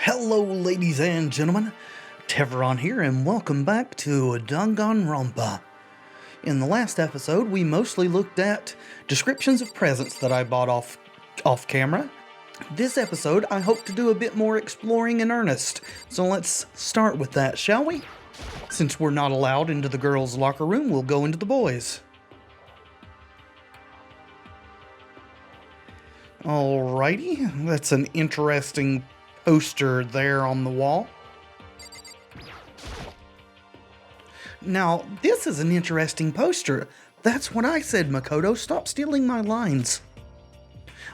Hello, ladies and gentlemen. Tevaron here, and welcome back to Danganronpa. In the last episode, we mostly looked at descriptions of presents that I bought off camera. This episode, I hope to do a bit more exploring in earnest, so let's start with that, shall we? Since we're not allowed into the girls' locker room, we'll go into the boys'. Alrighty, that's an interesting poster there on the wall. Now, this is an interesting poster. That's what I said, Makoto. Stop stealing my lines.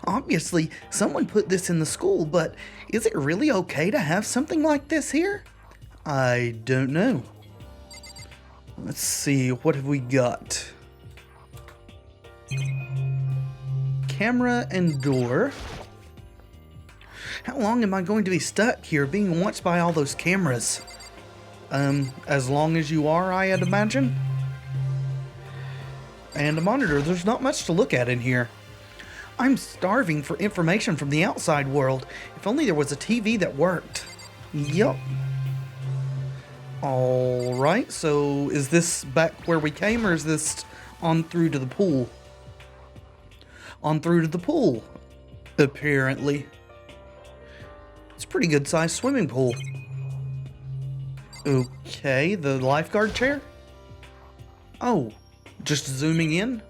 Obviously, someone put this in the school, but is it really okay to have something like this here? I don't know. Let's see, what have we got? Camera and door. How long am I going to be stuck here being watched by all those cameras? As long as you are, I'd imagine. And a monitor. There's not much to look at in here. I'm starving for information from the outside world. If only there was a TV that worked. Yup. Alright, so is this back where we came, or is this on through to the pool? On through to the pool, apparently. It's a pretty good sized swimming pool. Okay, the lifeguard chair? Oh, just zooming in?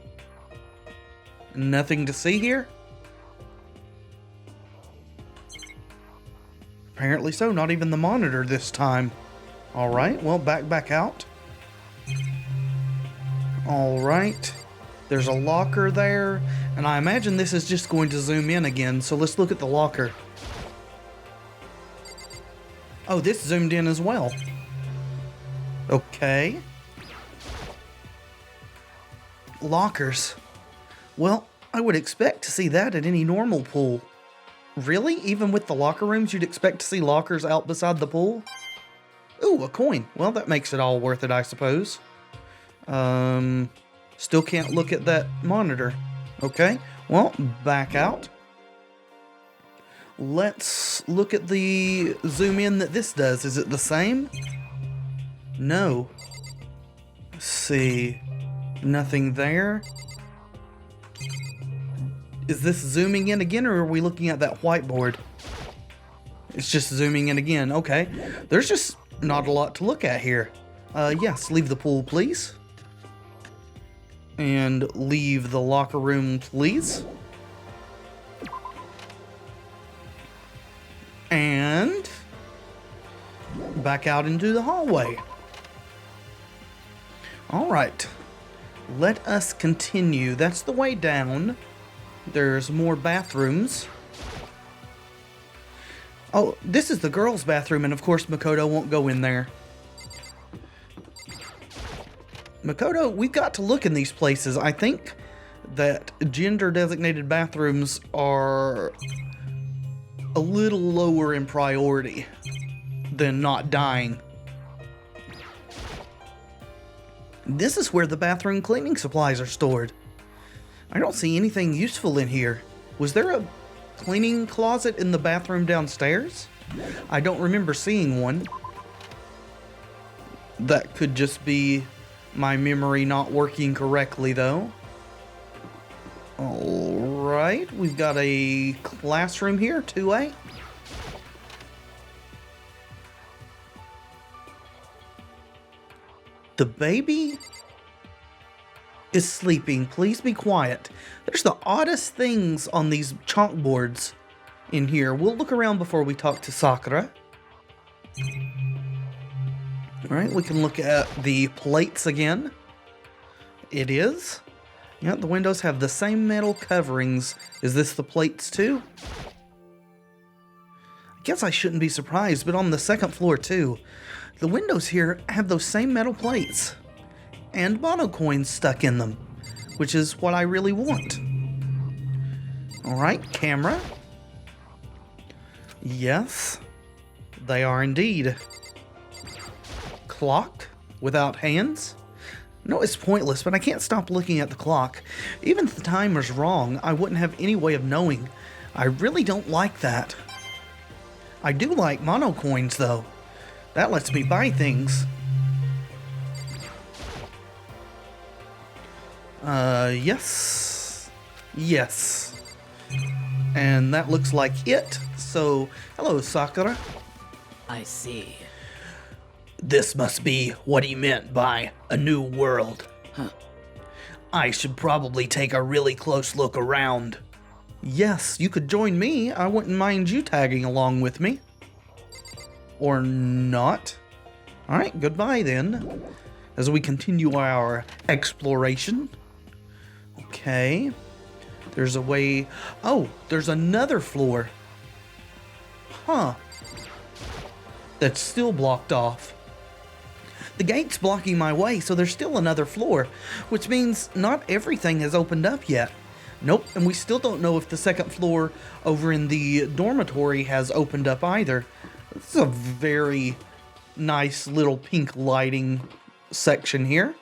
Nothing to see here? Apparently so, not even the monitor this time. Alright, well, back out. Alright, there's a locker there, and I imagine this is just going to zoom in again, so let's look at the locker. Oh, this zoomed in as well. Okay. Lockers. Well, I would expect to see that at any normal pool. Really? Even with the locker rooms, you'd expect to see lockers out beside the pool? Ooh, a coin. Well, that makes it all worth it, I suppose. Still can't look at that monitor. Okay, well, back out. Let's look at the zoom in that this does. Is it the same? No. Let's see. Nothing there. Is this zooming in again, or are we looking at that whiteboard? It's just zooming in again. Okay. There's just not a lot to look at here. Yes, leave the pool, please. And leave the locker room, please. And back out into the hallway. Alright. Let us continue. That's the way down. There's more bathrooms. Oh, this is the girls' bathroom, and of course Makoto won't go in there. Makoto, we've got to look in these places. I think that gender-designated bathrooms are a little lower in priority than not dying. This is where the bathroom cleaning supplies are stored. I don't see anything useful in here. Was there a cleaning closet in the bathroom downstairs? I don't remember seeing one. That could just be my memory not working correctly, though. Alright, we've got a classroom here, 2A. The baby is sleeping. Please be quiet. There's the oddest things on these chalkboards in here. We'll look around before we talk to Sakura. Alright, we can look at the plates again. It is. Yeah, the windows have the same metal coverings. Is this the plates too? I guess I shouldn't be surprised, but on the second floor too, the windows here have those same metal plates. And mono coins stuck in them, which is what I really want. Alright, camera. Yes, they are indeed. Clock without hands. No, it's pointless, but I can't stop looking at the clock. Even if the timer's wrong, I wouldn't have any way of knowing. I really don't like that. I do like mono coins, though. That lets me buy things. Yes. Yes. And that looks like it. So, hello, Sakura. I see. This must be what he meant by a new world. Huh. I should probably take a really close look around. Yes, you could join me. I wouldn't mind you tagging along with me. Or not. Alright, goodbye then. As we continue our exploration. Okay. There's a way... Oh, there's another floor. Huh. That's still blocked off. The gate's blocking my way, so there's still another floor, which means not everything has opened up yet. Nope, and we still don't know if the second floor over in the dormitory has opened up either. This is a very nice little pink lighting section here.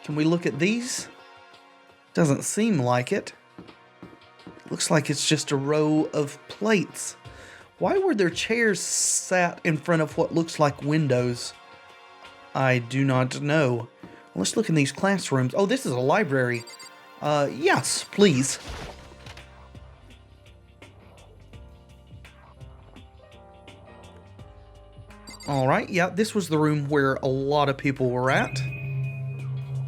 Can we look at these? Doesn't seem like it. Looks like it's just a row of plates. Why were there chairs sat in front of what looks like windows? I do not know. Let's look in these classrooms. Oh, this is a library. Yes, please. Alright, yeah, this was the room where a lot of people were at.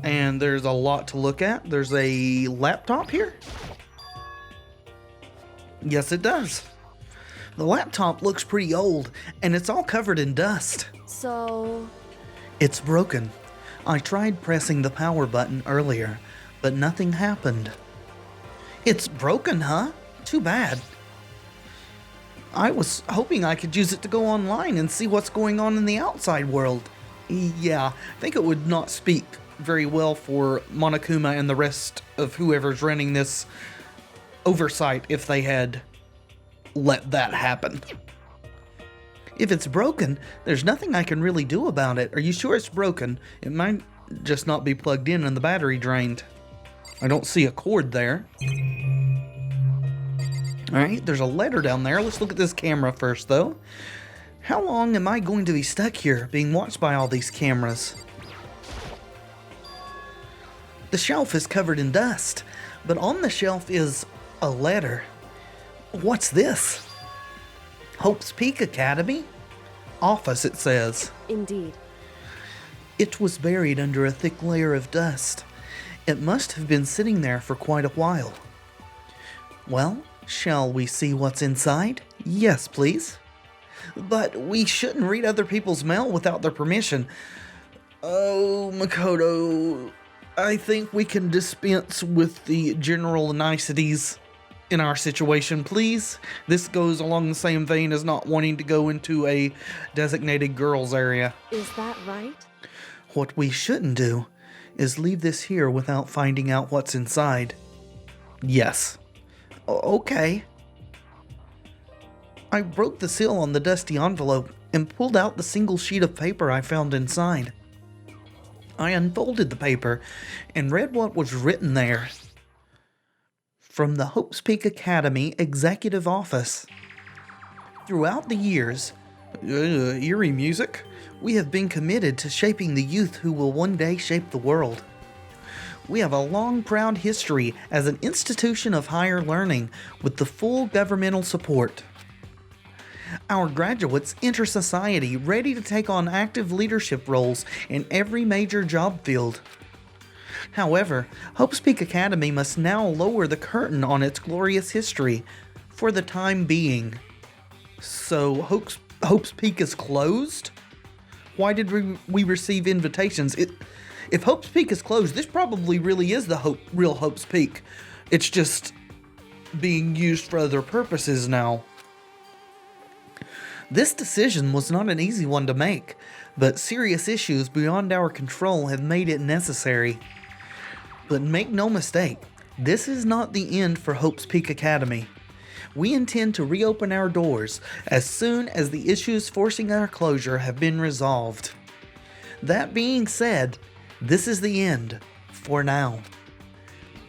And there's a lot to look at. There's a laptop here. Yes, it does. The laptop looks pretty old, and it's all covered in dust. So... It's broken. I tried pressing the power button earlier, but nothing happened. It's broken, huh? Too bad. I was hoping I could use it to go online and see what's going on in the outside world. Yeah, I think it would not speak very well for Monokuma and the rest of whoever's running this oversight if they had let that happen. If it's broken, there's nothing I can really do about it. Are you sure it's broken? It might just not be plugged in and the battery drained. I don't see a cord there. Alright, there's a letter down there. Let's look at this camera first, though. How long am I going to be stuck here, being watched by all these cameras? The shelf is covered in dust, but on the shelf is a letter. What's this? Hope's Peak Academy? Office, it says. Indeed. It was buried under a thick layer of dust. It must have been sitting there for quite a while. Well, shall we see what's inside? Yes, please. But we shouldn't read other people's mail without their permission. Oh, Makoto, I think we can dispense with the general niceties in our situation, please. This goes along the same vein as not wanting to go into a designated girls area. Is that right? What we shouldn't do is leave this here without finding out what's inside. Yes. Okay. I broke the seal on the dusty envelope and pulled out the single sheet of paper I found inside. I unfolded the paper and read what was written there. From the Hope's Peak Academy Executive Office. Throughout the years, eerie music, we have been committed to shaping the youth who will one day shape the world. We have a long, proud history as an institution of higher learning with the full governmental support. Our graduates enter society ready to take on active leadership roles in every major job field. However, Hope's Peak Academy must now lower the curtain on its glorious history for the time being. So, Hope's Peak is closed? Why did we receive invitations? If Hope's Peak is closed, this probably really is the real Hope's Peak. It's just being used for other purposes now. This decision was not an easy one to make, but serious issues beyond our control have made it necessary. But make no mistake, this is not the end for Hope's Peak Academy. We intend to reopen our doors as soon as the issues forcing our closure have been resolved. That being said, this is the end, for now.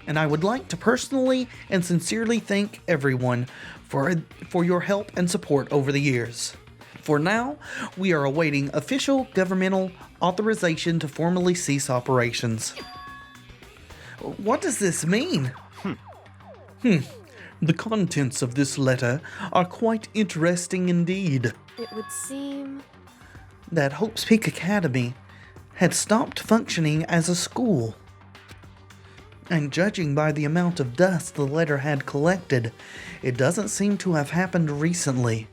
and I would like to personally and sincerely thank everyone for your help and support over the years. For now, we are awaiting official governmental authorization to formally cease operations. What does this mean? The contents of this letter are quite interesting indeed. It would seem... That Hope's Peak Academy had stopped functioning as a school. And judging by the amount of dust the letter had collected, it doesn't seem to have happened recently.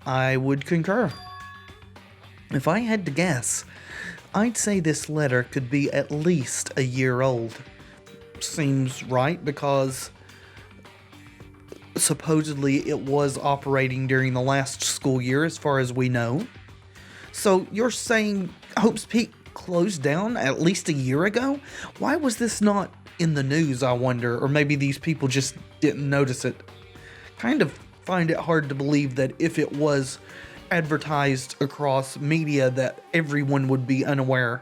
I would concur. If I had to guess, I'd say this letter could be at least a year old. Seems right because supposedly it was operating during the last school year as far as we know. So you're saying Hope's Peak closed down at least a year ago? Why was this not in the news, I wonder? Or maybe these people just didn't notice it. Kind of find it hard to believe that if it was advertised across media that everyone would be unaware.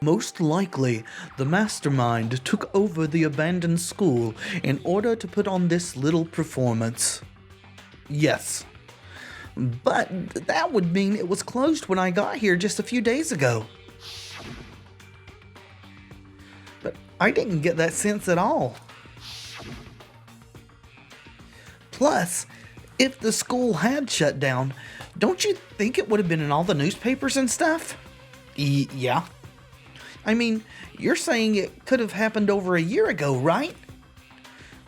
Most likely, the mastermind took over the abandoned school in order to put on this little performance. Yes. But that would mean it was closed when I got here just a few days ago. But I didn't get that sense at all. Plus, if the school had shut down, don't you think it would have been in all the newspapers and stuff? Yeah. I mean, you're saying it could have happened over a year ago, right?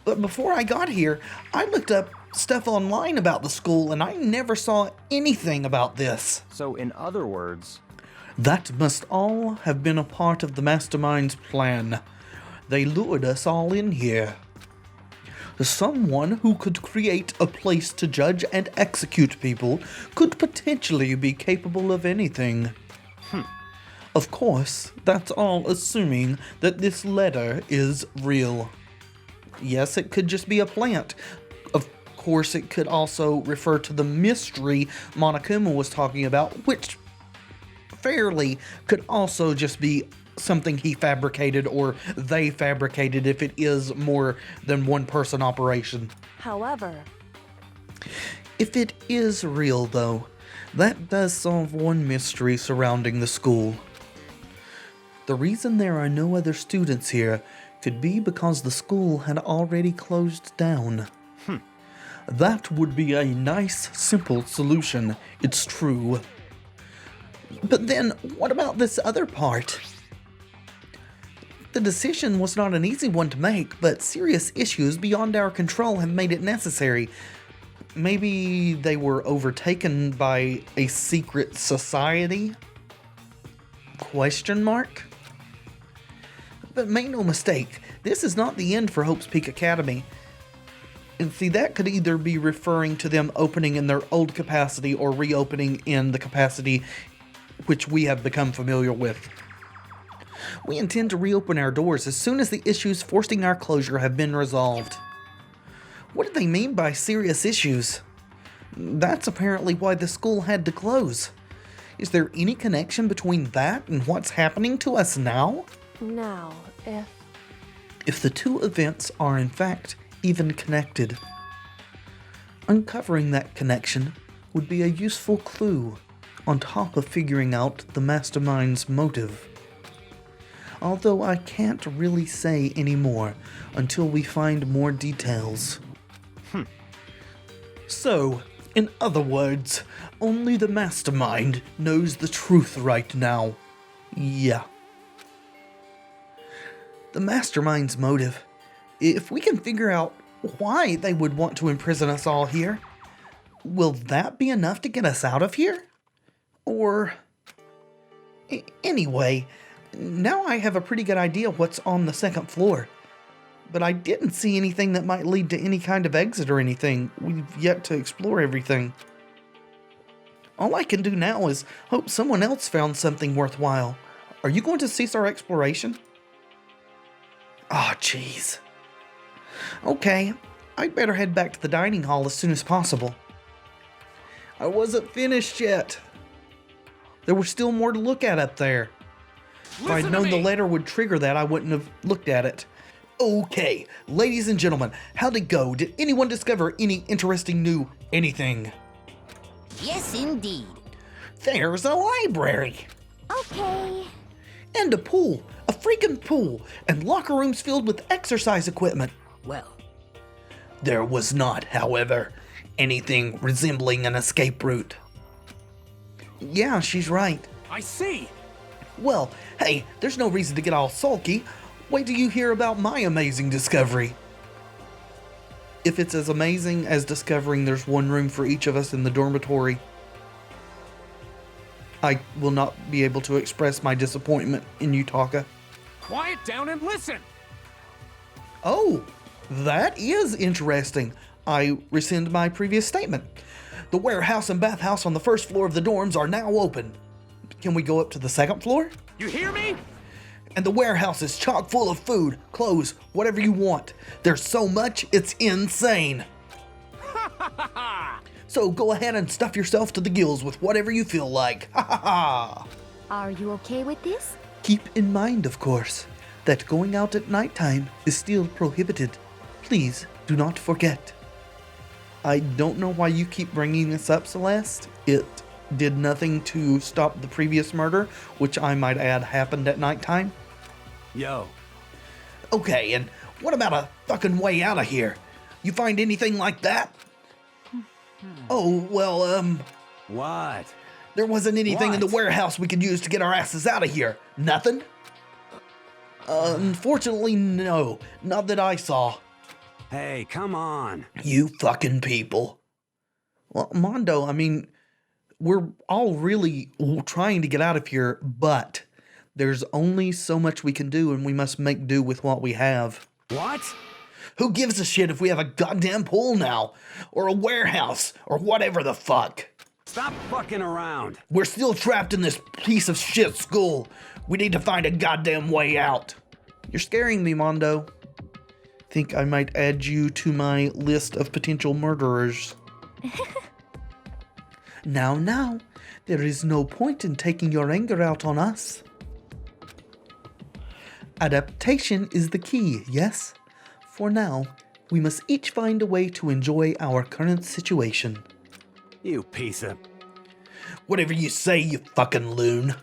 But before I got here, I looked up stuff online about the school and I never saw anything about this. So in other words... That must all have been a part of the mastermind's plan. They lured us all in here. Someone who could create a place to judge and execute people could potentially be capable of anything. Of course, that's all assuming that this letter is real. Yes, it could just be a plant. Of course, it could also refer to the mystery Monokuma was talking about, which fairly could also just be something he fabricated or they fabricated if it is more than one person operation. However... If it is real, though, that does solve one mystery surrounding the school. The reason there are no other students here could be because the school had already closed down. That would be a nice, simple solution, it's true. But then, what about this other part? The decision was not an easy one to make, but serious issues beyond our control have made it necessary. Maybe they were overtaken by a secret society? Question mark? But make no mistake, this is not the end for Hope's Peak Academy. And see, that could either be referring to them opening in their old capacity or reopening in the capacity which we have become familiar with. We intend to reopen our doors as soon as the issues forcing our closure have been resolved. What do they mean by serious issues? That's apparently why the school had to close. Is there any connection between that and what's happening to us now? Now, If the two events are in fact even connected, uncovering that connection would be a useful clue on top of figuring out the mastermind's motive. Although I can't really say any more until we find more details. So, in other words, only the mastermind knows the truth right now. Yeah. The mastermind's motive. If we can figure out why they would want to imprison us all here, will that be enough to get us out of here? Or... Anyway, now I have a pretty good idea what's on the second floor. But I didn't see anything that might lead to any kind of exit or anything. We've yet to explore everything. All I can do now is hope someone else found something worthwhile. Are you going to cease our exploration? Oh, jeez. Okay, I'd better head back to the dining hall as soon as possible. I wasn't finished yet. There was still more to look at up there. If I'd known the letter would trigger that, I wouldn't have looked at it. Okay, ladies and gentlemen, how'd it go? Did anyone discover any interesting new anything? Yes, indeed. There's a library. Okay. And a pool. A freaking pool. And locker rooms filled with exercise equipment. Well, There was not, however, anything resembling an escape route. Yeah, she's right. I see. Well, hey, there's no reason to get all sulky. Wait till you hear about my amazing discovery. If it's as amazing as discovering there's one room for each of us in the dormitory, I will not be able to express my disappointment in Utaka. Quiet down and listen. Oh, that is interesting. I rescind my previous statement. The warehouse and bathhouse on the first floor of the dorms are now open. Can we go up to the second floor? You hear me? And the warehouse is chock full of food, clothes, whatever you want. There's so much, it's insane. So go ahead and stuff yourself to the gills with whatever you feel like. Ha ha ha. Are you okay with this? Keep in mind, of course, that going out at nighttime is still prohibited. Please do not forget. I don't know why you keep bringing this up, Celeste. It did nothing to stop the previous murder, which I might add happened at nighttime. Yo. Okay, and what about a fucking way out of here? You find anything like that? Oh, well, What? there wasn't anything in the What? warehouse we could use to get our asses out of here. Nothing? Unfortunately, no. Not that I saw. Hey, come on. You fucking people. Well, Mondo, I mean, we're all really trying to get out of here, but there's only so much we can do, and we must make do with what we have. What? Who gives a shit if we have a goddamn pool now? Or a warehouse? Or whatever the fuck? Stop fucking around. We're still trapped in this piece of shit school. We need to find a goddamn way out. You're scaring me, Mondo. Think I might add you to my list of potential murderers. Now, there is no point in taking your anger out on us. Adaptation is the key, yes? For now, we must each find a way to enjoy our current situation. You piece of... Whatever you say, you fucking loon.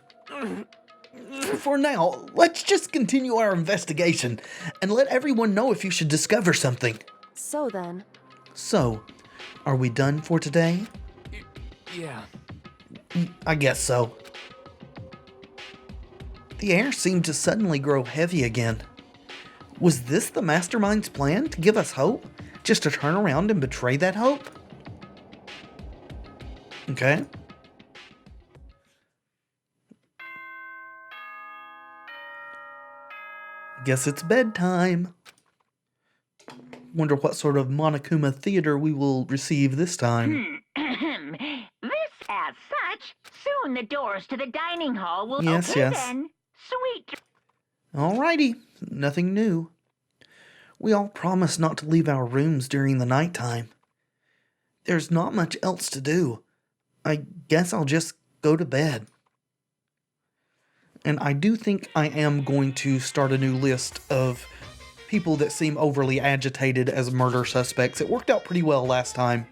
For now, let's just continue our investigation and let everyone know if you should discover something. So then, So, are we done for today? Yeah. I guess so. The air seemed to suddenly grow heavy again. Was this the mastermind's plan to give us hope? Just to turn around and betray that hope? Okay. Guess it's bedtime. Wonder what sort of Monokuma theater we will receive this time. This as such, soon the doors to the dining hall will Yes, open yes. then. Sweet. Alrighty, nothing new. We all promised not to leave our rooms during the nighttime. There's not much else to do. I guess I'll just go to bed. And I do think I am going to start a new list of people that seem overly agitated as murder suspects. It worked out pretty well last time.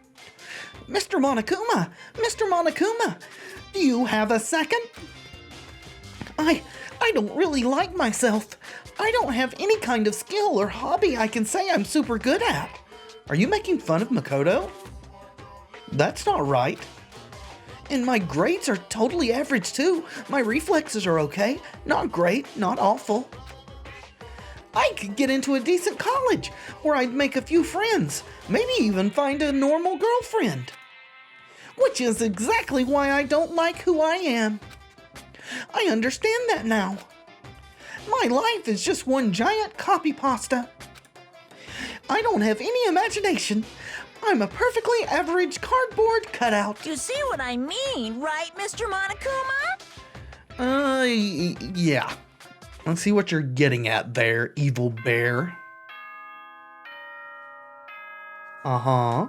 Mr. Monokuma! Mr. Monokuma! Do you have a second? I don't really like myself. I don't have any kind of skill or hobby I can say I'm super good at. Are you making fun of Makoto? That's not right. And my grades are totally average too. My reflexes are okay. Not great, not awful. I could get into a decent college where I'd make a few friends, maybe even find a normal girlfriend. Which is exactly why I don't like who I am. I understand that now. My life is just one giant copy pasta. I don't have any imagination. I'm a perfectly average cardboard cutout. You see what I mean, right, Mr. Monokuma? Yeah. Let's see what you're getting at there, evil bear. Uh-huh.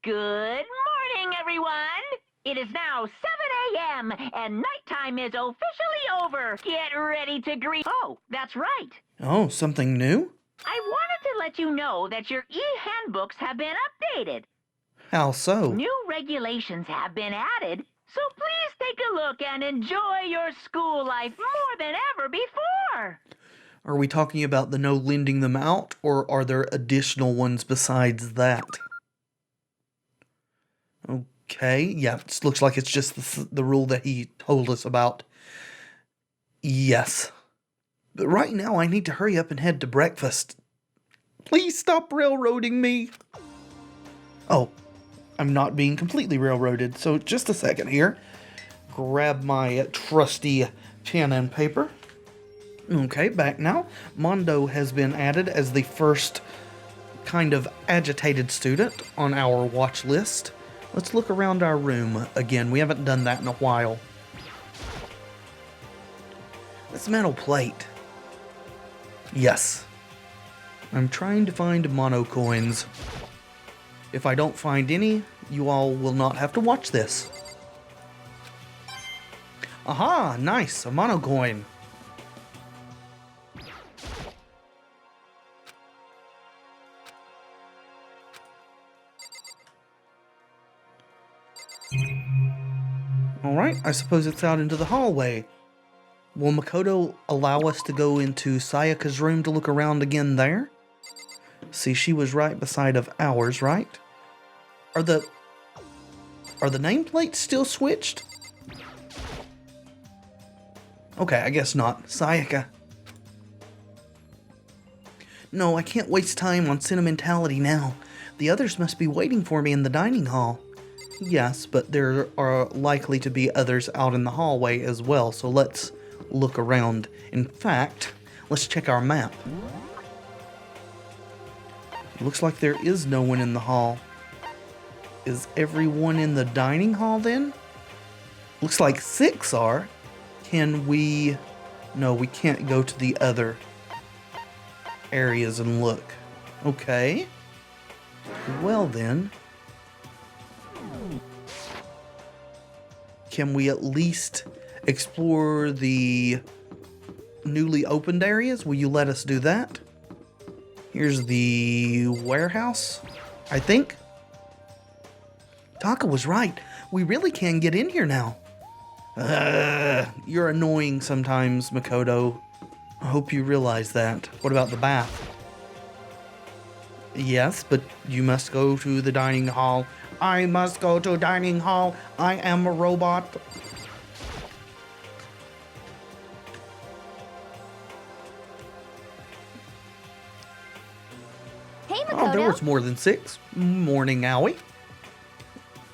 Good morning, It is now 7 a.m. and nighttime is officially over. Get ready to greet. Oh, that's right. Oh, something new? I wanted to let you know that your e-handbooks have been updated. How so? New regulations have been added, so please take a look and enjoy your school life more than ever before. Are we talking about the no lending them out, or are there additional ones besides that? Okay, yeah, it looks like it's just the rule that he told us about. Yes. But right now I need to hurry up and head to breakfast. Please stop railroading me. Oh, I'm not being completely railroaded, so just a second here. Grab my trusty pen and paper. Okay, back now. Mondo has been added as the first kind of agitated student on our watch list. Let's look around our room again. We haven't done that in a while. This metal plate. Yes. I'm trying to find mono coins. If I don't find any, you all will not have to watch this. Aha! Nice! A mono coin. Alright, I suppose it's out into the hallway. Will Makoto allow us to go into Sayaka's room to look around again there? See, she was right beside of ours, right? Are the nameplates still switched? Okay, I guess not. Sayaka. No, I can't waste time on sentimentality now. The others must be waiting for me in the dining hall. Yes, but there are likely to be others out in the hallway as well, so let's look around. In fact, let's check our map. Looks like there is no one in the hall. Is everyone in the dining hall then? Looks like 6 are. Can we... No, we can't go to the other areas and look. Okay. Well then. Can we at least explore the newly opened areas? Will you let us do that? Here's the warehouse, I think. Taka was right. We really can get in here now. You're annoying sometimes, Makoto. I hope you realize that. What about the bath? Yes, but you must go to the dining hall. I must go to dining hall. I am a robot. Hey, Oh, there Makoto. was more than 6. Morning, Owie.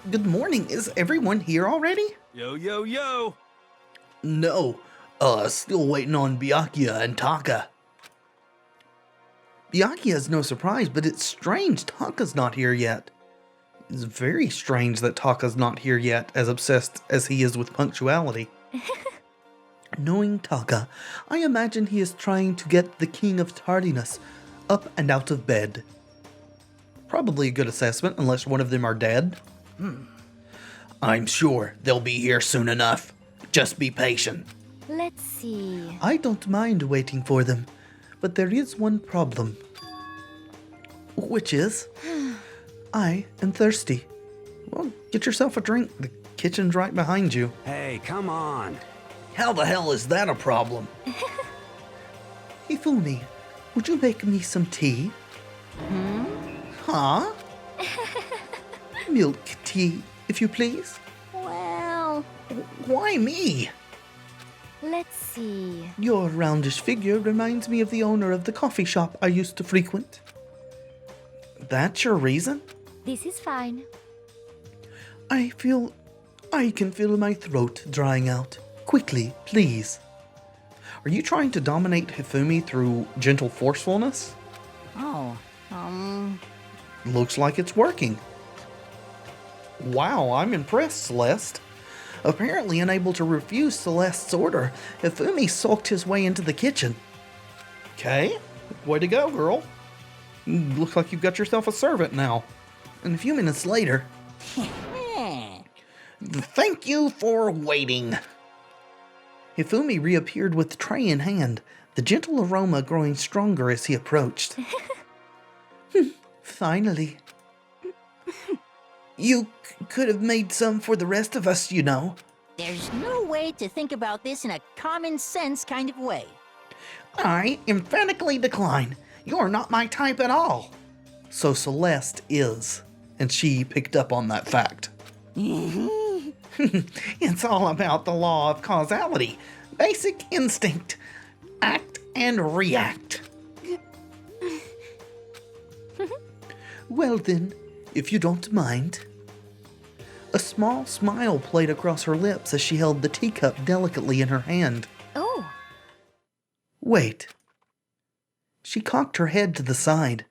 Good morning. Is everyone here already? Yo, yo, yo! No. Still waiting on Byakuya and Taka. Byakuya is no surprise, but it's strange Taka's not here yet. It's very strange that Taka's not here yet, as obsessed as he is with punctuality. Knowing Taka, I imagine he is trying to get the king of tardiness up and out of bed. Probably a good assessment, unless one of them are dead. I'm sure they'll be here soon enough. Just be patient. Let's see. I don't mind waiting for them, but there is one problem. Which is, I am thirsty. Well, get yourself a drink. The kitchen's right behind you. Hey, come on! How the hell is that a problem? Hifumi, would you make me some tea? Huh? Milk tea, if you please. Well, Why me? let's see. Your roundish figure reminds me of the owner of the coffee shop I used to frequent. That's your reason? This is fine. I can feel my throat drying out. Quickly, please. Are you trying to dominate Hifumi through gentle forcefulness? Oh, Looks like it's working. Wow, I'm impressed, Celeste. Apparently unable to refuse Celeste's order, Hifumi sulked his way into the kitchen. Okay, way to go, girl. Looks like you've got yourself a servant now. And a few minutes later... Thank you for waiting. Hifumi reappeared with the tray in hand, the gentle aroma growing stronger as he approached. Finally. You could have made some for the rest of us, you know. There's no way to think about this in a common sense kind of way. I emphatically decline. You're not my type at all. So Celeste is, and she picked up on that fact. It's all about the law of causality. Basic instinct. Act and react. Well then, if you don't mind. A small smile played across her lips as she held the teacup delicately in her hand. Oh, Wait. She cocked her head to the side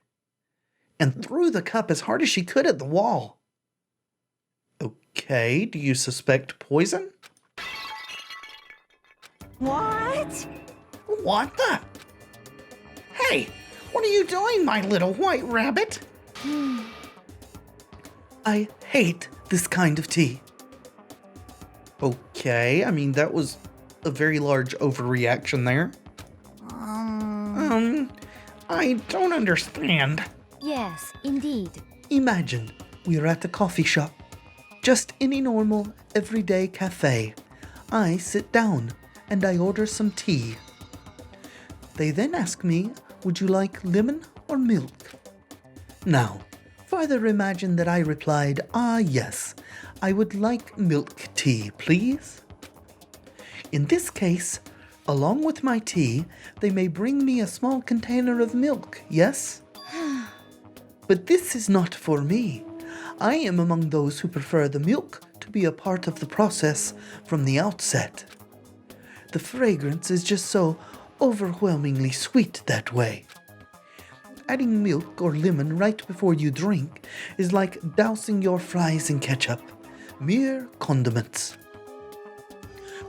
and threw the cup as hard as she could at the wall. Okay, do you suspect poison? What? What the? Hey, what are you doing, my little white rabbit? I hate this kind of tea. Okay, I mean, that was a very large overreaction there. I don't understand. yes, indeed. Imagine we're at a coffee shop. Just any normal, everyday cafe. I sit down and I order some tea. They then ask me, would you like lemon or milk? Now, further imagine that I replied, yes, I would like milk tea, please. In this case, along with my tea, they may bring me a small container of milk, yes? But this is not for me. I am among those who prefer the milk to be a part of the process from the outset. The fragrance is just so overwhelmingly sweet that way. Adding milk or lemon right before you drink is like dousing your fries in ketchup. Mere condiments.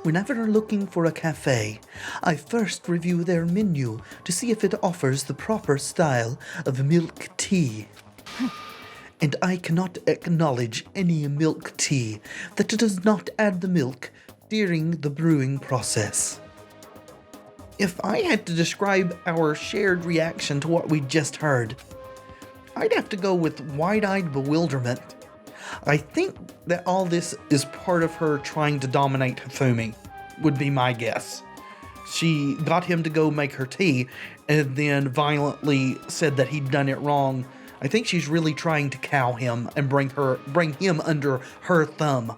Whenever looking for a cafe, I first review their menu to see if it offers the proper style of milk tea. And I cannot acknowledge any milk tea that does not add the milk during the brewing process. If I had to describe our shared reaction to what we just heard, I'd have to go with wide-eyed bewilderment. I think that all this is part of her trying to dominate Hifumi, would be my guess. She got him to go make her tea and then violently said that he'd done it wrong. I think she's really trying to cow him and bring him under her thumb.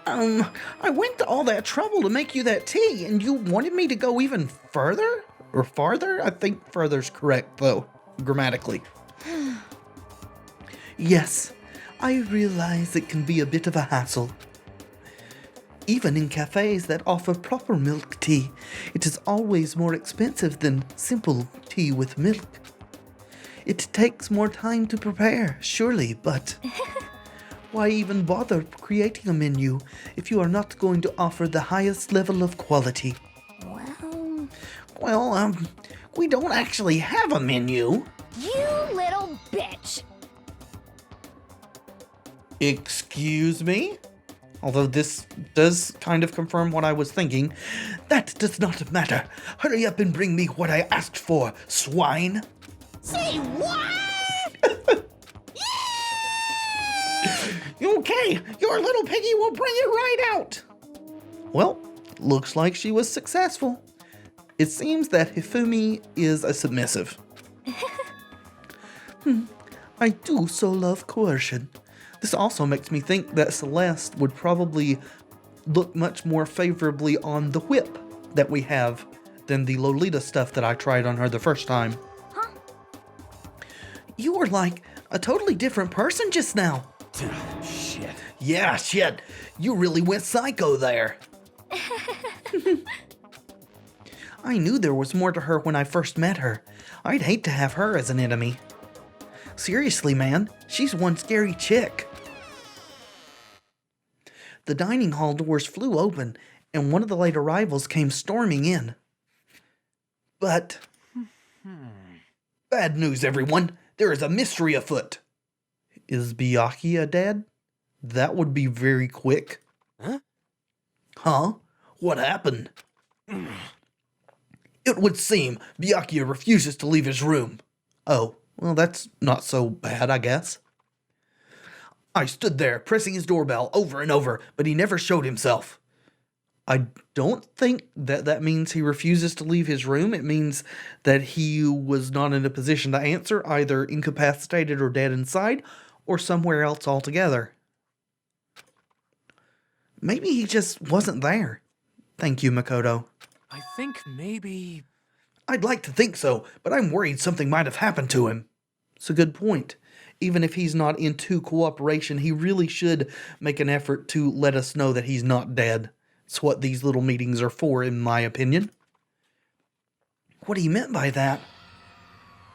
I went to all that trouble to make you that tea, and you wanted me to go even further? Or farther? I think further's correct, though, grammatically. Yes, I realize it can be a bit of a hassle. Even in cafes that offer proper milk tea, it is always more expensive than simple tea with milk. It takes more time to prepare, surely, but why even bother creating a menu if you are not going to offer the highest level of quality? Well, we don't actually have a menu. You little bitch! Excuse me? Although this does kind of confirm what I was thinking. That does not matter. Hurry up and bring me what I asked for, swine. Say what? Okay, your little piggy will bring it right out. Well, looks like she was successful. It seems that Hifumi is a submissive. I do so love coercion. This also makes me think that Celeste would probably look much more favorably on the whip that we have than the Lolita stuff that I tried on her the first time. Huh? You were like a totally different person just now. Shit. Yeah, shit. You really went psycho there. I knew there was more to her when I first met her. I'd hate to have her as an enemy. Seriously, man, she's one scary chick. The dining hall doors flew open, and one of the late arrivals came storming in. But... Bad news, everyone. There is a mystery afoot. Is Byakuya dead? That would be very quick. Huh? Huh? What happened? It would seem Byakuya refuses to leave his room. Oh, well, that's not so bad, I guess. I stood there, pressing his doorbell over and over, but he never showed himself. I don't think that means he refuses to leave his room. It means that he was not in a position to answer, either incapacitated or dead inside, or somewhere else altogether. Maybe he just wasn't there. Thank you, Makoto. I think maybe... I'd like to think so, but I'm worried something might have happened to him. It's a good point. Even if he's not into cooperation, he really should make an effort to let us know that he's not dead. It's what these little meetings are for, in my opinion. What he meant by that,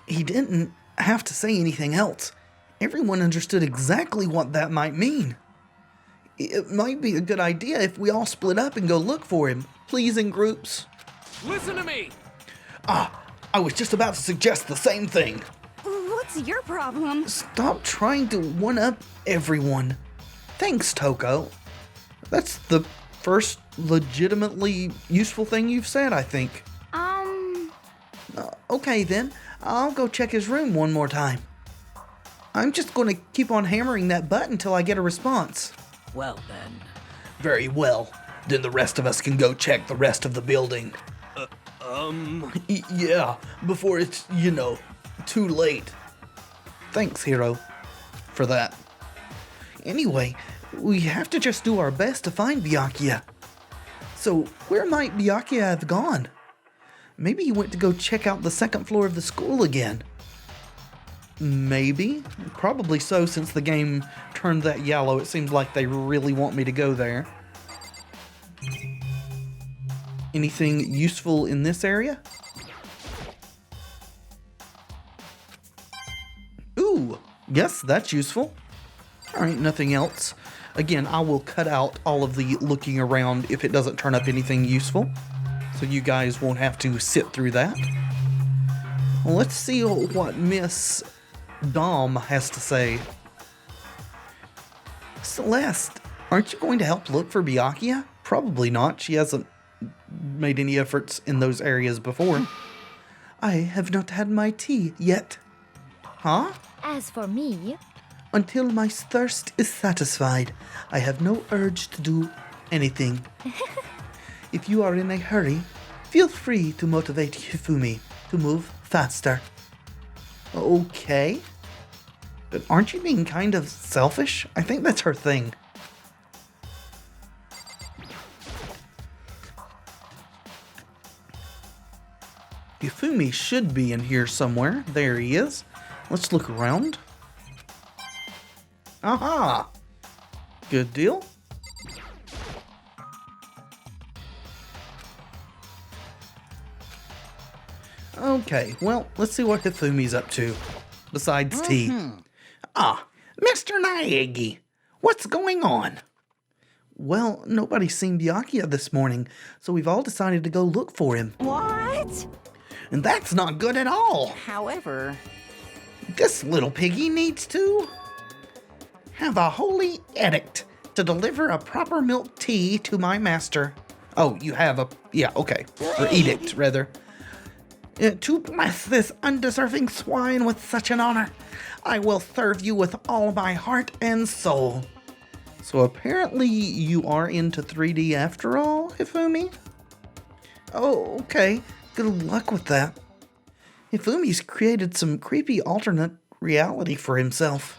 he didn't have to say anything else. Everyone understood exactly what that might mean. It might be a good idea if we all split up and go look for him, please, in groups. Listen to me! I was just about to suggest the same thing. What's your problem? Stop trying to one-up everyone. Thanks, Toko. That's the first legitimately useful thing you've said, I think. Okay then, I'll go check his room one more time. I'm just going to keep on hammering that button until I get a response. Well then. Very well. Then the rest of us can go check the rest of the building. Yeah, before it's, too late. Thanks, Hiro, for that. Anyway, we have to just do our best to find Byakuya. So, where might Byakuya have gone? Maybe he went to go check out the second floor of the school again. Maybe. Probably so, since the game turned that yellow. It seems like they really want me to go there. Anything useful in this area? Ooh, yes, that's useful. Alright, nothing else. Again, I will cut out all of the looking around if it doesn't turn up anything useful, so you guys won't have to sit through that. Well, let's see what Miss Dom has to say. Celeste, aren't you going to help look for Byakuya? Probably not. She hasn't made any efforts in those areas before. I have not had my tea yet. Huh? As for me, Until my thirst is satisfied, I have no urge to do anything. If you are in a hurry, feel free to motivate Hifumi to move faster. Okay. But aren't you being kind of selfish? I think that's her thing. Hifumi should be in here somewhere. There he is. Let's look around. Aha! Good deal. Okay, well, let's see what Hifumi's up to, besides tea. Mr. Naegi, what's going on? Well, nobody's seen Byakuya this morning, so we've all decided to go look for him. What? And that's not good at all. However, This little piggy needs to have a holy edict to deliver a proper milk tea to my master. Oh, you have a... yeah, okay. Or edict, rather. To bless this undeserving swine with such an honor, I will serve you with all my heart and soul. So apparently you are into 3D after all, Hifumi? Oh, okay. Good luck with that. Hifumi's created some creepy alternate reality for himself.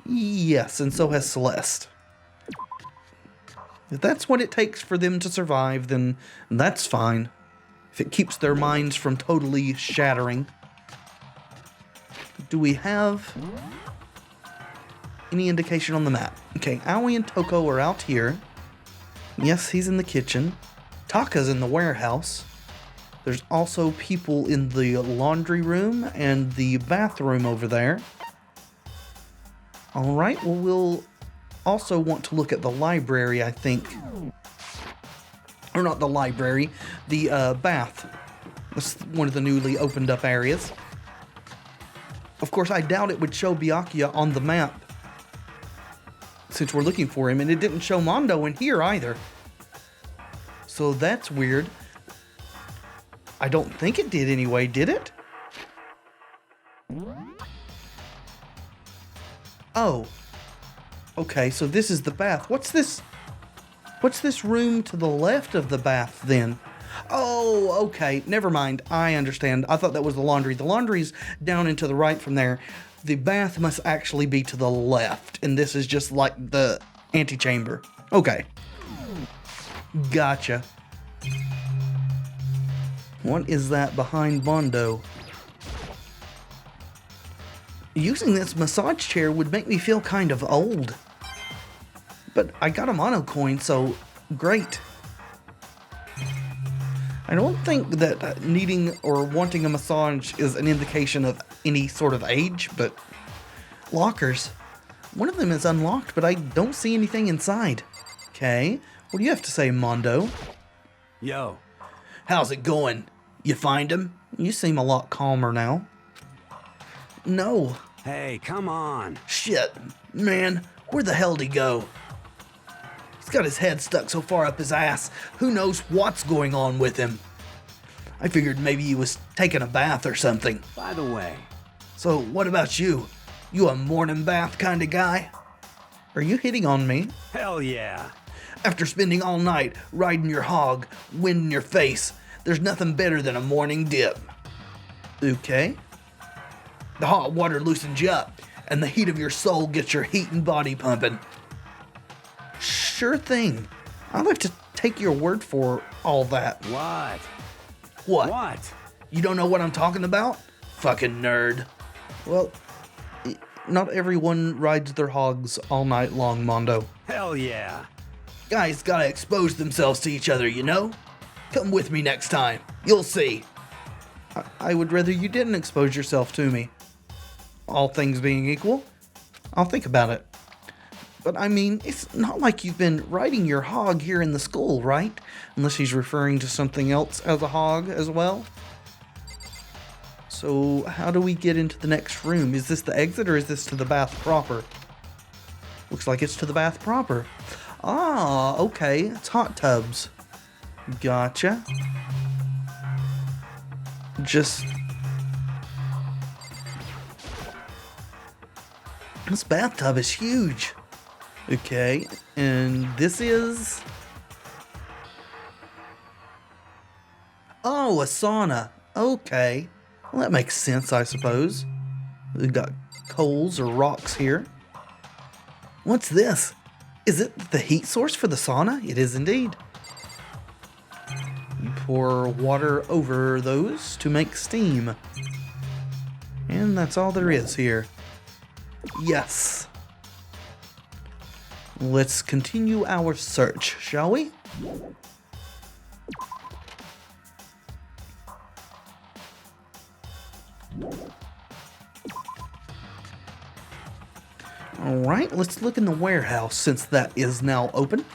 Yes, and so has Celeste. If that's what it takes for them to survive, then that's fine. If it keeps their minds from totally shattering. Do we have any indication on the map? Okay, Aoi and Toko are out here. Yes, he's in the kitchen. Taka's in the warehouse. There's also people in the laundry room and the bathroom over there. Alright, well, we'll also want to look at the library, I think. Or not the library, the bath. That's one of the newly opened up areas. Of course, I doubt it would show Byakuya on the map. since we're looking for him, and it didn't show Mondo in here either. So that's weird. I don't think it did anyway, did it? Oh. Okay, so this is the bath. What's this room to the left of the bath then? Oh, okay. Never mind. I understand. I thought that was the laundry. The laundry's down and to the right from there. The bath must actually be to the left, and this is just like the antechamber. Okay. Gotcha. What is that behind Mondo? Using this massage chair would make me feel kind of old. But I got a mono coin, so great. I don't think that needing or wanting a massage is an indication of any sort of age, but lockers. One of them is unlocked, but I don't see anything inside. Okay, what do you have to say, Mondo? Yo. How's it going? You find him? You seem a lot calmer now. No. Hey, come on. Shit. Man, where the hell'd he go? He's got his head stuck so far up his ass. Who knows what's going on with him? I figured maybe he was taking a bath or something. By the way. So what about you? You a morning bath kind of guy? Are you hitting on me? Hell yeah. After spending all night riding your hog, wind in your face, there's nothing better than a morning dip. Okay. The hot water loosens you up, and the heat of your soul gets your heat and body pumping. Sure thing. I'd like to take your word for all that. What? What? What? You don't know what I'm talking about? Fucking nerd. Well, not everyone rides their hogs all night long, Mondo. Hell yeah. Guys gotta expose themselves to each other, you know? Come with me next time. You'll see. I would rather you didn't expose yourself to me. All things being equal, I'll think about it. But I mean, it's not like you've been riding your hog here in the school, right? Unless he's referring to something else as a hog as well. So how do we get into the next room? Is this the exit or is this to the bath proper? Looks like it's to the bath proper. Ah, okay. It's hot tubs. Gotcha. This bathtub is huge. Okay, and this is... Oh, a sauna. Okay. Well, that makes sense, I suppose. We've got coals or rocks here. What's this? Is it the heat source for the sauna? It is indeed. You pour water over those to make steam. And that's all there is here. Yes. Let's continue our search, shall we? Alright, let's look in the warehouse since that is now open.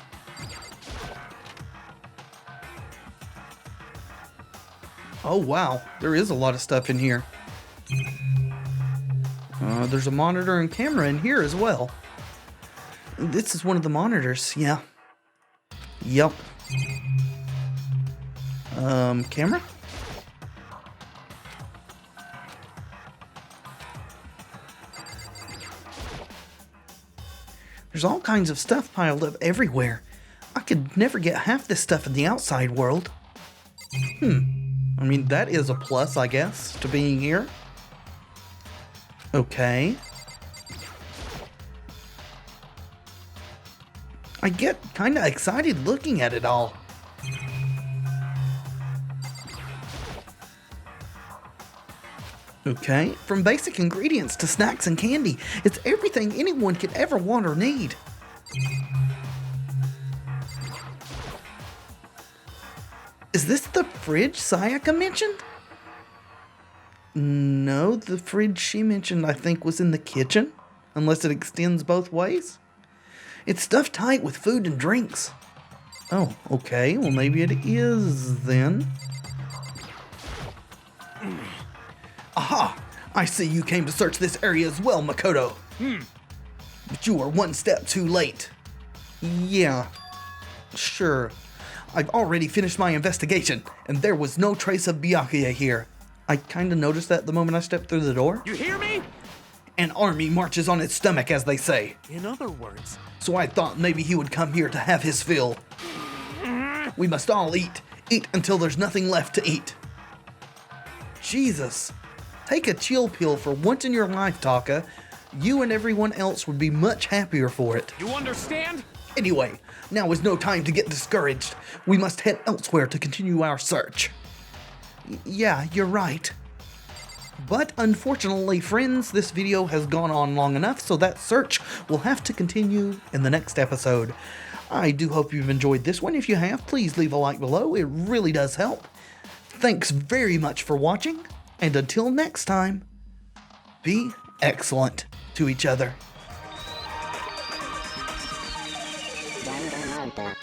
Oh wow, there is a lot of stuff in here. There's a monitor and camera in here as well. This is one of the monitors, yeah. Yup. Camera? There's all kinds of stuff piled up everywhere. I could never get half this stuff in the outside world. I mean, that is a plus, I guess, to being here. Okay. I get kinda excited looking at it all. Okay, from basic ingredients to snacks and candy, it's everything anyone could ever want or need. Is this the fridge Sayaka mentioned? No, the fridge she mentioned I think was in the kitchen, unless it extends both ways. It's stuffed tight with food and drinks. Oh, okay, well maybe it is then. Aha! I see you came to search this area as well, Makoto. But you are one step too late. Yeah, sure. I've already finished my investigation, and there was no trace of Byakuya here. I kinda noticed that the moment I stepped through the door. You hear me? An army marches on its stomach, as they say. In other words, So I thought maybe he would come here to have his fill. We must all eat. Eat until there's nothing left to eat. Jesus. Take a chill pill for once in your life, Taka. You and everyone else would be much happier for it. you understand? Anyway, now is no time to get discouraged. We must head elsewhere to continue our search. Yeah, you're right. But unfortunately, friends, this video has gone on long enough, so that search will have to continue in the next episode. I do hope you've enjoyed this one. If you have, please leave a like below. It really does help. Thanks very much for watching, and until next time, be excellent to each other. Danganronpa.